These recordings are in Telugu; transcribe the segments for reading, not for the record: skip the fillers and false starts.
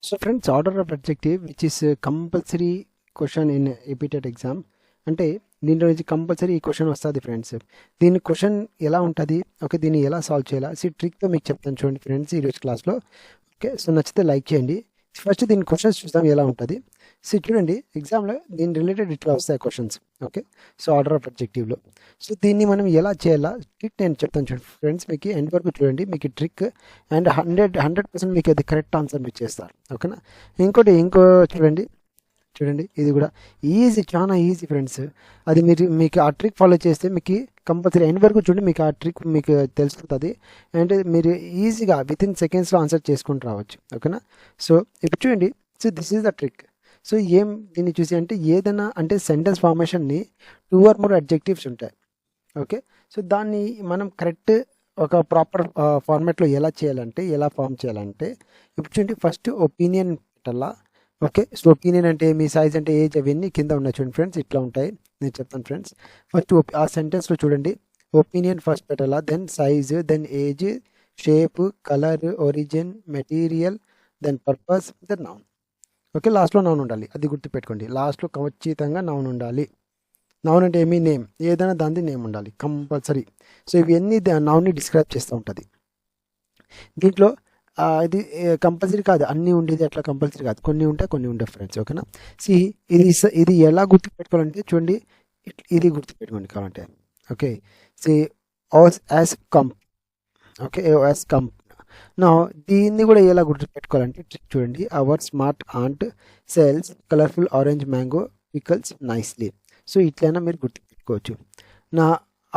So friends, order of adjective which is compulsory question in repeated exam. అంటే దీంట్లో నుంచి కంపల్సరీ ఈ క్వశ్చన్ వస్తుంది ఫ్రెండ్స్. దీని క్వశ్చన్ ఎలా ఉంటుంది, ఓకే, దీన్ని ఎలా సాల్వ్ చేయాలా ట్రిక్తో మీకు చెప్తాను చూడండి ఫ్రెండ్స్ ఈరోజు క్లాస్లో. ఓకే, సో నచ్చితే లైక్ చేయండి. ఫస్ట్ దీని క్వశ్చన్స్ చూద్దాం ఎలా ఉంటుంది. చూడండి, ఎగ్జామ్లో దీని రిలేటెడ్ ఇట్లా వస్తాయి questions. Okay, so order of అడ్జెక్టివ్లో. సో దీన్ని మనం ఎలా చేయాలా ట్రిక్ నేను చెప్తాను చూడండి ఫ్రెండ్స్. మీకు ఎండ్ వరకు చూడండి, మీకు ట్రిక్ అండ్ 100% మీకు అది కరెక్ట్ ఆన్సర్ మీరు చేస్తారు. ఓకేనా. ఇంకో చూడండి, ఇది కూడా ఈజీ, చాలా ఈజీ ఫ్రెండ్స్. అది మీకు ఆ ట్రిక్ ఫాలో చేస్తే మీకు కంపల్సరీ ఎండ్ వరకు చూడండి, మీకు ఆ ట్రిక్ మీకు తెలుస్తుంది. అంటే మీరు ఈజీగా విత్ ఇన్ సెకండ్స్లో ఆన్సర్ చేసుకుంటూ రావచ్చు. ఓకేనా. సో ఇప్పుడు చూడండి, so this is the trick. So దీన్ని చూసి అంటే ఏదైనా అంటే సెంటెన్స్ ఫార్మేషన్ని 2 or more అడ్జెక్టివ్స్ ఉంటాయి. ఓకే, సో దాన్ని మనం కరెక్ట్ ఒక ప్రాపర్ ఫార్మాట్లో ఎలా ఫామ్ చేయాలంటే ఇప్పుడు చూడండి, ఫస్ట్ ఒపీనియన్ పెట్టాలా. ఓకే, సో ఒపీనియన్ అంటే మీ సైజ్ అంటే ఏజ్ అవన్నీ కింద ఉన్నాయి చూడండి ఫ్రెండ్స్, ఇట్లా ఉంటాయి. నేను చెప్తాను ఫ్రెండ్స్. ఫస్ట్ ఆ సెంటెన్స్లో చూడండి, ఒపీనియన్ ఫస్ట్ పెట్టాలా, then size, then age, shape, colour, origin, material, then purpose, then noun. Okay, లాస్ట్లో నౌన్ ఉండాలి, అది గుర్తుపెట్టుకోండి. లాస్ట్లో ఖచ్చితంగా నౌన్ ఉండాలి. నౌన్ అంటే ఏమీ నేమ్, ఏదైనా దాని నేమ్ ఉండాలి కంపల్సరీ. సో ఇవన్నీ నౌన్ని డిస్క్రైబ్ చేస్తూ ఉంటుంది. దీంట్లో ఇది కంపల్సరీ కాదు, అన్నీ ఉండేది అట్లా కంపల్సరీ కాదు, కొన్ని ఉంటాయి కొన్ని ఉంటాయి ఫ్రెండ్స్. ఓకేనా. సి ఇది ఎలా గుర్తుపెట్టుకోవాలంటే చూడండి, ఇది గుర్తుపెట్టుకోండి కావాలంటే. Okay, C OS as comp. Okay, as comp. నా దీన్ని కూడా ఎలా గుర్తుపెట్టుకోవాలంటే చూడండి, our smart ant sells colourful orange mango pickles nicely. So ఇట్లైనా మీరు గుర్తుపెట్టుకోవచ్చు. నా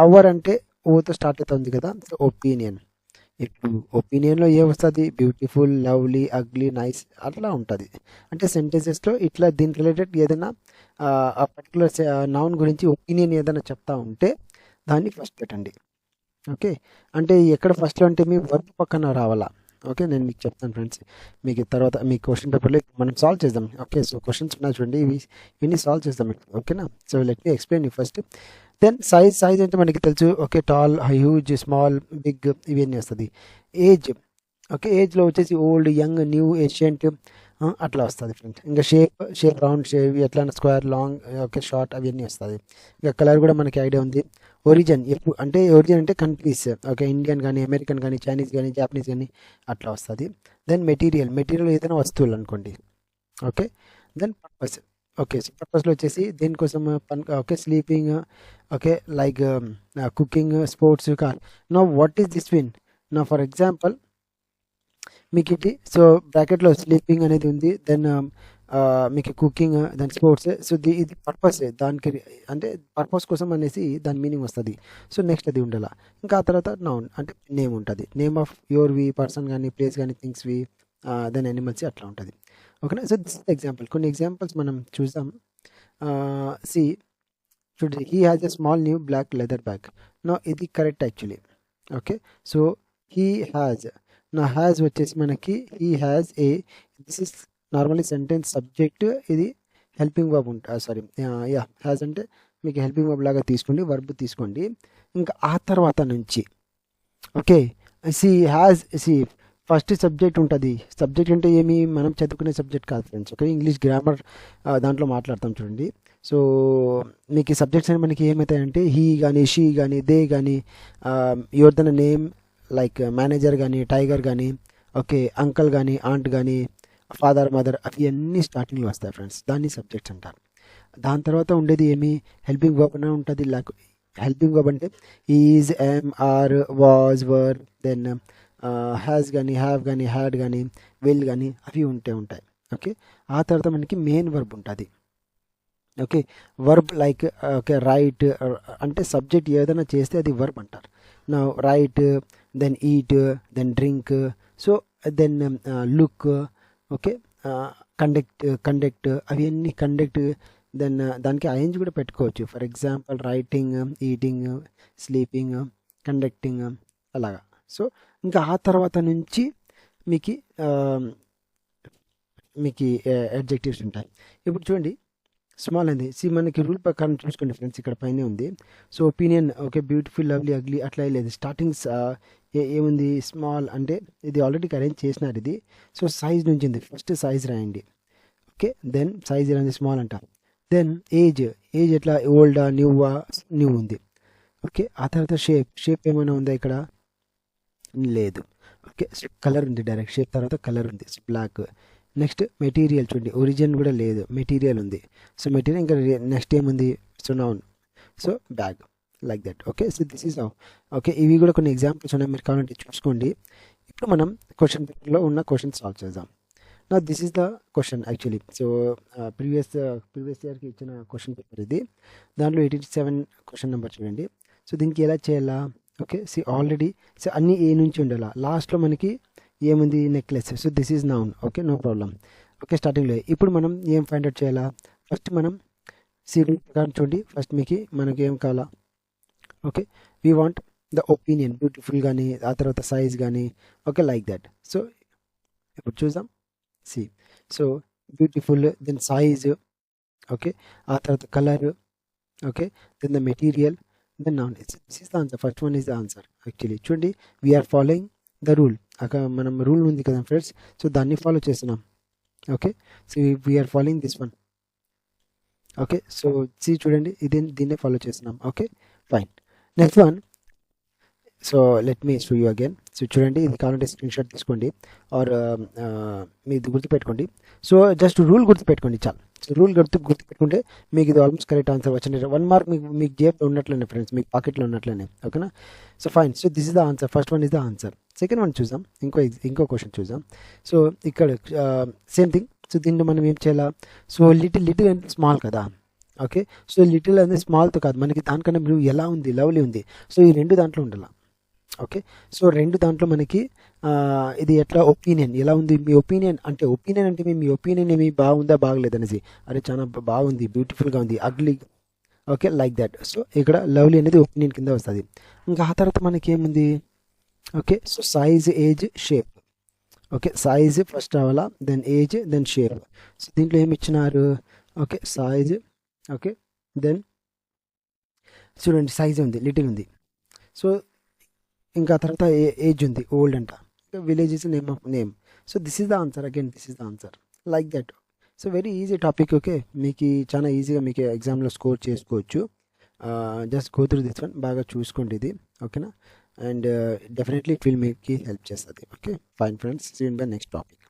అవర్ అంటే ఓతో స్టార్ట్ అవుతుంది కదా, సో ఒపీనియన్. ఇప్పుడు ఒపీనియన్లో ఏ వస్తుంది, బ్యూటిఫుల్, లవ్లీ, అగ్లీ, నైస్ అట్లా ఉంటుంది. అంటే సెంటెన్సెస్లో ఇట్లా దీని రిలేటెడ్ ఏదైనా ఆ పర్టికులర్ నౌన్ గురించి ఒపీనియన్ ఏదైనా చెప్తా ఉంటే దాన్ని ఫస్ట్ పెట్టండి. ఓకే, అంటే ఎక్కడ ఫస్ట్లో అంటే మీ వర్క్ పక్కన రావాలా. ఓకే, నేను మీకు చెప్తాను ఫ్రెండ్స్. మీకు తర్వాత మీ క్వశ్చన్ పేపర్లో మనం సాల్వ్ చేద్దాం. ఓకే, సో క్వశ్చన్స్ ఉన్నాయి చూడండి, ఇవన్నీ సాల్వ్ చేద్దాం. ఓకేనా. So let me explain you first. Then size అంటే మనకి తెలుసు. Okay, tall, huge, small, big ఇవన్నీ వస్తుంది. ఏజ్, ఓకే, ఏజ్లో వచ్చేసి ఓల్డ్, యంగ్, న్యూ, ఏషియంట్ అట్లా వస్తుంది ఫ్రెండ్స్. ఇంకా షేప్ రౌండ్ షేప్, ఎట్లా స్క్వేర్, లాంగ్, ఓకే, షార్ట్ అవన్నీ వస్తుంది. ఇంకా కలర్ కూడా మనకి ఐడియా ఉంది. ఒరిజిన్ ఒరిజిన్ అంటే కంట్రీస్. ఓకే, ఇండియన్ కానీ, అమెరికన్ కానీ, చైనీస్ కానీ, జాపనీస్ కానీ అట్లా వస్తుంది. దెన్ మెటీరియల్ ఏదైనా వస్తువులు అనుకోండి. Okay, then purpose. Okay, so పర్పస్లో వచ్చేసి దేనికోసం okay, sleeping, okay, like cooking, sports, car. No what is this win. నా ఫర్ ఎగ్జాంపుల్ మీకు ఇది, సో బ్రాకెట్లో స్లీపింగ్ అనేది ఉంది, దెన్ మీకు కుకింగ్, దెన్ స్పోర్ట్స్. సో ఇది పర్పస్, దానికి అంటే పర్పస్ కోసం అనేసి దాని మీనింగ్ వస్తుంది. సో నెక్స్ట్ అది ఉండాల. ఇంకా ఆ తర్వాత నౌన్ అంటే నేమ్ ఉంటుంది, నేమ్ ఆఫ్ వి పర్సన్ కానీ, ప్లేస్ కానీ, థింగ్స్వి, దెన్ యానిమల్స్ అట్లా ఉంటుంది. ఓకేనా. సో దిస్ ఎగ్జాంపుల్, కొన్ని ఎగ్జాంపుల్స్ మనం చూద్దాం. సి చూడండి, he has a small new black leather bag. No ఇది correct actually. Okay, so he has, నా హ్యాజ్ వచ్చేసి మనకి he has a, this is normally sentence subject, ఇది హెల్పింగ్ వర్బ్ ఉంటుంది. సారీ, యా, హ్యాజ్ అంటే మీకు హెల్పింగ్ వర్బ్ లాగా తీసుకోండి, వర్బ్ తీసుకోండి. ఇంకా ఆ తర్వాత నుంచి ఓకే, సి ఫస్ట్ సబ్జెక్ట్ ఉంటుంది. సబ్జెక్ట్ అంటే ఏమి, మనం చదువుకునే సబ్జెక్ట్ కాదు ఫ్రెండ్స్. ఓకే, ఇంగ్లీష్ గ్రామర్ దాంట్లో మాట్లాడతాం చూడండి. సో మీకు ఈ సబ్జెక్ట్స్ అని మనకి ఏమవుతాయంటే హీ కానీ, షీ కానీ, దే కానీ, యువర్ నేమ్ లైక్ మేనేజర్ కానీ, టైగర్ కానీ, ఓకే, అంకల్ కానీ, ఆంట్ కానీ, ఫాదర్, మదర్, అవి అన్నీ స్టార్టింగ్లో వస్తాయి ఫ్రెండ్స్, దాన్ని సబ్జెక్ట్స్ అంటారు. దాని తర్వాత ఉండేది ఏమి, హెల్పింగ్ వర్బ్ అనే ఉంటుంది. లైక్ హెల్పింగ్ వర్బ్ అంటే is, am, are, was, were, then has కానీ, హ్యావ్ కానీ, హ్యాడ్ కానీ, విల్ కానీ అవి ఉంటాయి. ఓకే, ఆ తర్వాత మనకి మెయిన్ వర్బ్ ఉంటుంది. Okay, verb like okay, write అంటే సబ్జెక్ట్ ఏదైనా చేస్తే అది వర్బ్ అంటారు. నా write, then eat, then drink, so then look, okay, conduct అవన్నీ కండక్ట్. దెన్ దానికి ఐఎన్జి కూడా పెట్టుకోవచ్చు. For example writing, eating, sleeping, conducting అలాగా. సో ఇంకా ఆ తర్వాత నుంచి మీకు అడ్జెక్టివ్స్ ఉంటాయి. ఇప్పుడు చూడండి, స్మాల్ అండి. మనకి రూల్ ప్రకారం చూసుకోండి ఫ్రెండ్స్, ఇక్కడ పైనే ఉంది. So opinion okay, beautiful, lovely, ugly అట్లా లేదు. స్టార్టింగ్స్ ఏముంది, స్మాల్ అంటే ఇది ఆల్రెడీ అరేంజ్ చేసినారు ఇది. సో సైజ్ నుంచి ఉంది, ఫస్ట్ సైజ్ రాయండి. ఓకే, దెన్ సైజ్ ఇలా ఉంది, స్మాల్ అంట. దెన్ ఏజ్ ఎట్లా, ఓల్డా, న్యూవా, న్యూ ఉంది. ఓకే, ఆ తర్వాత షేప్ ఏమైనా ఉందా ఇక్కడ, లేదు. ఓకే, సో కలర్ ఉంది, డైరెక్ట్ షేప్ తర్వాత కలర్ ఉంది, సో బ్లాక్. నెక్స్ట్ మెటీరియల్ చూడండి, ఒరిజిన్ కూడా లేదు, మెటీరియల్ ఉంది. సో మెటీరియల్ ఇంకా నెక్స్ట్ ఏముంది, so noun, so bag, like that. Okay, so this is how. Okay, ఇవి కూడా కొన్ని ఎగ్జాంపుల్స్ ఉన్నాయి, మీరు కావాలంటే చూసుకోండి. ఇప్పుడు మనం క్వశ్చన్ పేపర్లో ఉన్న క్వశ్చన్ సాల్వ్ చేద్దాం. నా this is the question actually. So previous ఇయర్కి ఇచ్చిన క్వశ్చన్ పేపర్ ఇది. దాంట్లో 87 క్వశ్చన్ నెంబర్ చూడండి. సో దీనికి ఎలా చేయాలా, ఓకే, ఆల్రెడీ అన్ని ఏ నుంచి ఉండాలా. లాస్ట్లో మనకి ఏముంది, necklace. So this is noun. Okay, no problem. Okay, స్టార్టింగ్లో ఇప్పుడు మనం ఏం ఫైండ్ అవుట్ చేయాలా, ఫస్ట్ మనం రూల్ ప్రకారం చూడండి. ఫస్ట్ మనకి ఏం కావాలా, okay, we want the opinion, beautiful కానీ, ఆ తర్వాత సైజ్ కానీ, ఓకే, లైక్ దట్. సో ఇప్పుడు చూద్దాం. So beautiful, then size, okay, ఆ తర్వాత colour, okay, then the material, then noun. This is the answer, first one is the answer actually. చూడండి, వీఆర్ ఫాలోయింగ్ ద రూల్. అక్కడ మనం రూల్ ఉంది కదా ఫ్రెండ్స్, సో దాన్ని ఫాలో చేస్తున్నాం. Okay, so we are following this one. Okay, so చూడండి, దీన్నే ఫాలో చేస్తున్నాం. Okay, fine. Next one, so let me show you again. So చూడండి, ఇది కావాలంటే స్క్రీన్ షాట్ తీసుకోండి, ఆర్ మీరు గుర్తుపెట్టుకోండి. సో జస్ట్ రూల్ గుర్తుపెట్టుకోండి చాలు. సో రూల్ గుర్తుపెట్టుకుంటే మీకు ఇది ఆల్మోస్ట్ కరెక్ట్ ఆన్సర్ వచ్చింది. 1 మార్క్ మీకు జేబులో ఉన్నట్లనే ఫ్రెండ్స్, మీకు పాకెట్లో ఉన్నట్లనే. ఓకేనా, so fine. So this is the answer, first one is the answer. Second one చూద్దాం, ఇంకో క్వశ్చన్ చూద్దాం. సో ఇక్కడ సేమ్ థింగ్. సో దీంట్లో మనం ఏం చేయాలా, సో లిటిల్ అంటే స్మాల్ కదా. ఓకే, సో లిటిల్ అనేది స్మాల్తో కాదు, మనకి దానికన్నా బ్లూ ఎలా ఉంది, లవ్లీ ఉంది. సో ఈ రెండు దాంట్లో ఉండాలి. ఓకే, సో రెండు దాంట్లో మనకి ఇది ఎట్లా, ఒపీనియన్ ఎలా ఉంది, మీ ఒపీనియన్ అంటే మీ ఒపీనియన్ ఏమి బాగుందా బాగలేదనేసి, అరే చాలా బాగుంది, బ్యూటిఫుల్గా ఉంది, ugly, okay, like that. So ఇక్కడ లవ్లీ అనేది ఒపీనియన్ కింద వస్తుంది. ఇంకా ఆ తర్వాత మనకి ఏముంది, okay, so size, age, shape. Okay, size first రావాలా, then age, then shape. So దీంట్లో ఏమి ఇచ్చినారు, ఓకే, సైజ్, ఓకే, దెన్ చూడండి సైజ్ ఉంది, లిటిల్ ఉంది. సో ఇంకా తర్వాత ఏజ్ ఉంది, ఓల్డ్ అంట, village is name of name. So this is the answer, again this is the answer, like that. So very easy topic. Okay, మీకు చాలా ఈజీగా మీకు ఎగ్జామ్లో స్కోర్ చేసుకోవచ్చు. Just go through this one, బాగా చూసుకోండి ఇది. ఓకేనా, అండ్ డెఫినెట్లీ ఇట్ విల్ మీకు హెల్ప్ చేస్తుంది. Okay, fine friends, see you in the next topic.